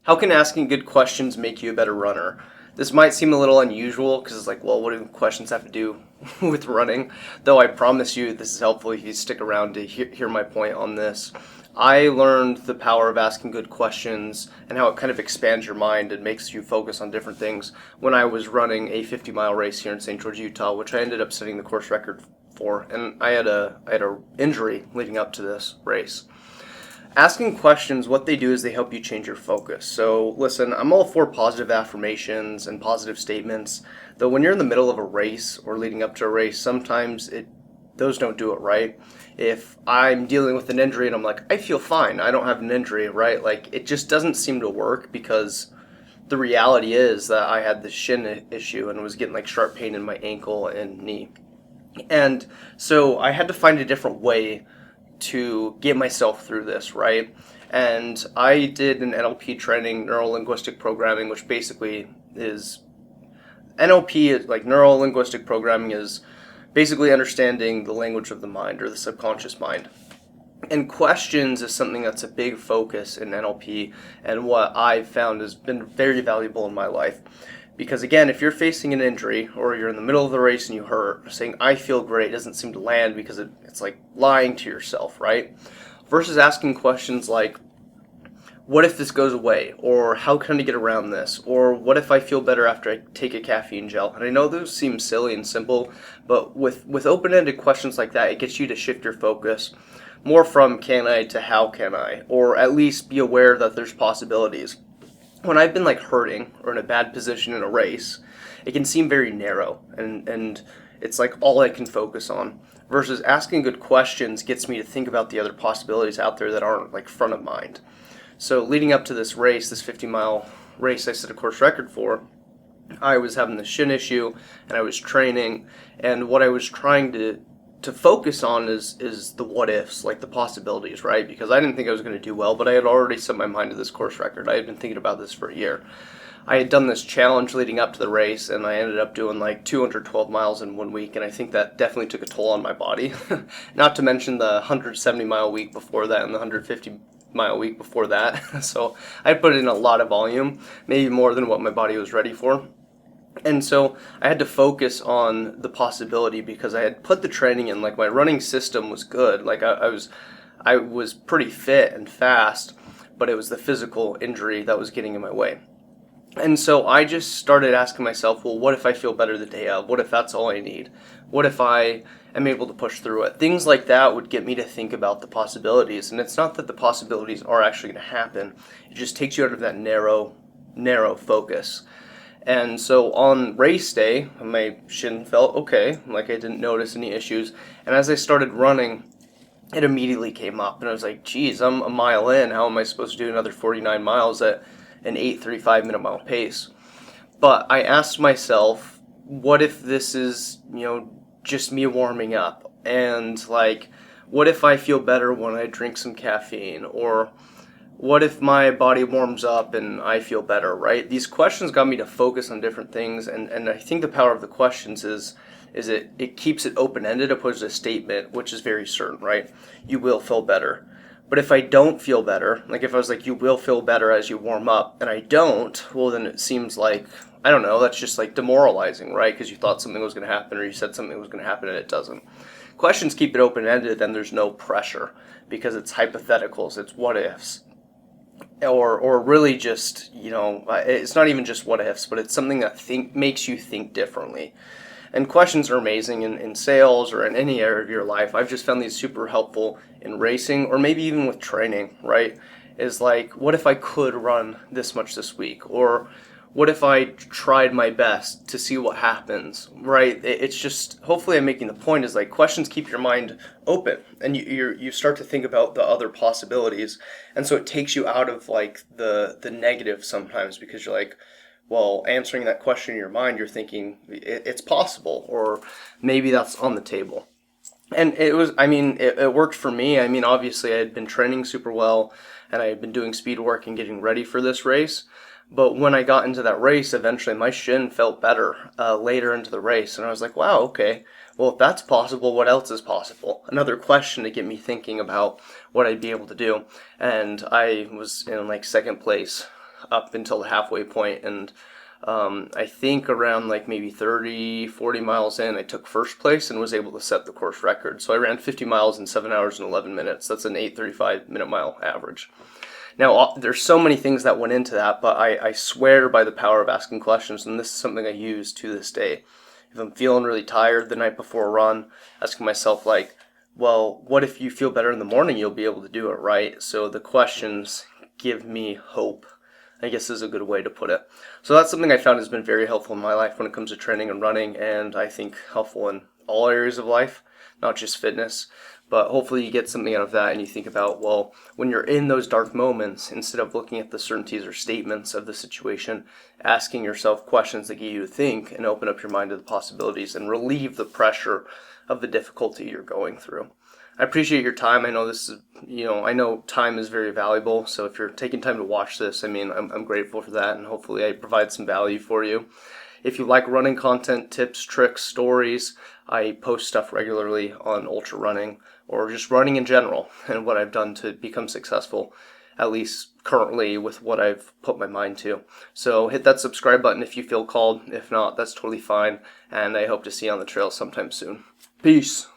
How can asking good questions make you a better runner? This might seem a little unusual because it's like, well, what do questions have to do with running? Though I promise you this is helpful if you stick around to hear my point on this. I learned the power of asking good questions and how it kind of expands your mind and makes you focus on different things when I was running a 50-mile race here in St. George, Utah, which I ended up setting the course record for. And I had a injury leading up to this race. Asking questions, what they do is they help you change your focus. So listen, I'm all for positive affirmations and positive statements, though when you're in the middle of a race or leading up to a race, sometimes those don't do it right. If I'm dealing with an injury and I'm like, I feel fine, I don't have an injury, right? Like, it just doesn't seem to work because the reality is that I had the shin issue and was getting like sharp pain in my ankle and knee. And so I had to find a different way to get myself through this, right? And I did an NLP training, neuro linguistic programming, which basically is NLP is like neuro linguistic programming is basically understanding the language of the mind or the subconscious mind. And questions is something that's a big focus in NLP and what I've found has been very valuable in my life. Because again, if you're facing an injury or you're in the middle of the race and you hurt, saying, I feel great doesn't seem to land because it's like lying to yourself, right? Versus asking questions like, what if this goes away? Or how can I get around this? Or what if I feel better after I take a caffeine gel? And I know those seem silly and simple, but with open-ended questions like that, it gets you to shift your focus more from can I to how can I? Or at least be aware that there's possibilities. When I've been like hurting or in a bad position in a race, it can seem very narrow and it's like all I can focus on. Versus asking good questions gets me to think about the other possibilities out there that aren't like front of mind. So leading up to this race, this 50-mile race I set a course record for, I was having the shin issue and I was training, and what I was trying to focus on is the what ifs, like the possibilities, right? Because I didn't think I was going to do well, but I had already set my mind to this course record. I had been thinking about this for a year. I had done this challenge leading up to the race, and I ended up doing like 212 miles in 1 week, and I think that definitely took a toll on my body. Not to mention the 170-mile week before that and the 150-mile week before that. So I put in a lot of volume, maybe more than what my body was ready for. And so I had to focus on the possibility because I had put the training in, like my running system was good. Like I was pretty fit and fast, but it was the physical injury that was getting in my way. And so I just started asking myself, well, what if I feel better the day of? What if that's all I need? What if I am able to push through it? Things like that would get me to think about the possibilities. And it's not that the possibilities are actually going to happen. It just takes you out of that narrow focus. And so on race day, my shin felt okay, like I didn't notice any issues. And as I started running, it immediately came up. And I was like, geez, I'm a mile in. How am I supposed to do another 49 miles at an 8:35 minute mile pace? But I asked myself, what if this is, just me warming up? And like, what if I feel better when I drink some caffeine? Or what if my body warms up and I feel better, right? These questions got me to focus on different things, and I think the power of the questions is it keeps it open-ended opposed to a statement, which is very certain, right? You will feel better. But if I don't feel better, like if I was like, you will feel better as you warm up, and I don't, well then it seems like, I don't know, that's just like demoralizing, right? Because you thought something was going to happen or you said something was going to happen and it doesn't. Questions keep it open-ended, then there's no pressure because it's hypotheticals, it's what ifs. Or really just, it's not even just what ifs, but it's something that makes you think differently. And questions are amazing in sales or in any area of your life. I've just found these super helpful in racing or maybe even with training, right? Is like, what if I could run this much this week? Or what if I tried my best to see what happens, right? It's just, hopefully I'm making the point is like questions keep your mind open and you start to think about the other possibilities. And so it takes you out of like the negative sometimes because you're like, well, answering that question in your mind, you're thinking it's possible or maybe that's on the table. And it worked for me. I mean, obviously I had been training super well and I had been doing speed work and getting ready for this race. But when I got into that race, eventually my shin felt better later into the race. And I was like, wow, okay. Well, if that's possible, what else is possible? Another question to get me thinking about what I'd be able to do. And I was in like second place up until the halfway point, and I think around like maybe 30, 40 miles in, I took first place and was able to set the course record. So I ran 50 miles in 7 hours and 11 minutes. That's an 8:35 minute mile average. Now, there's so many things that went into that, but I swear by the power of asking questions, and this is something I use to this day. If I'm feeling really tired the night before a run, asking myself, like, well, what if you feel better in the morning? You'll be able to do it, right? So the questions give me hope, I guess is a good way to put it. So that's something I found has been very helpful in my life when it comes to training and running, and I think helpful in all areas of life, not just fitness. But hopefully you get something out of that and you think about, well, when you're in those dark moments, instead of looking at the certainties or statements of the situation, asking yourself questions that get you to think and open up your mind to the possibilities and relieve the pressure of the difficulty you're going through. I appreciate your time. I know this is, I know time is very valuable. So if you're taking time to watch this, I'm grateful for that, and hopefully I provide some value for you. If you like running content, tips, tricks, stories, I post stuff regularly on ultra running or just running in general and what I've done to become successful, at least currently with what I've put my mind to. So hit that subscribe button if you feel called. If not, that's totally fine. And I hope to see you on the trail sometime soon. Peace.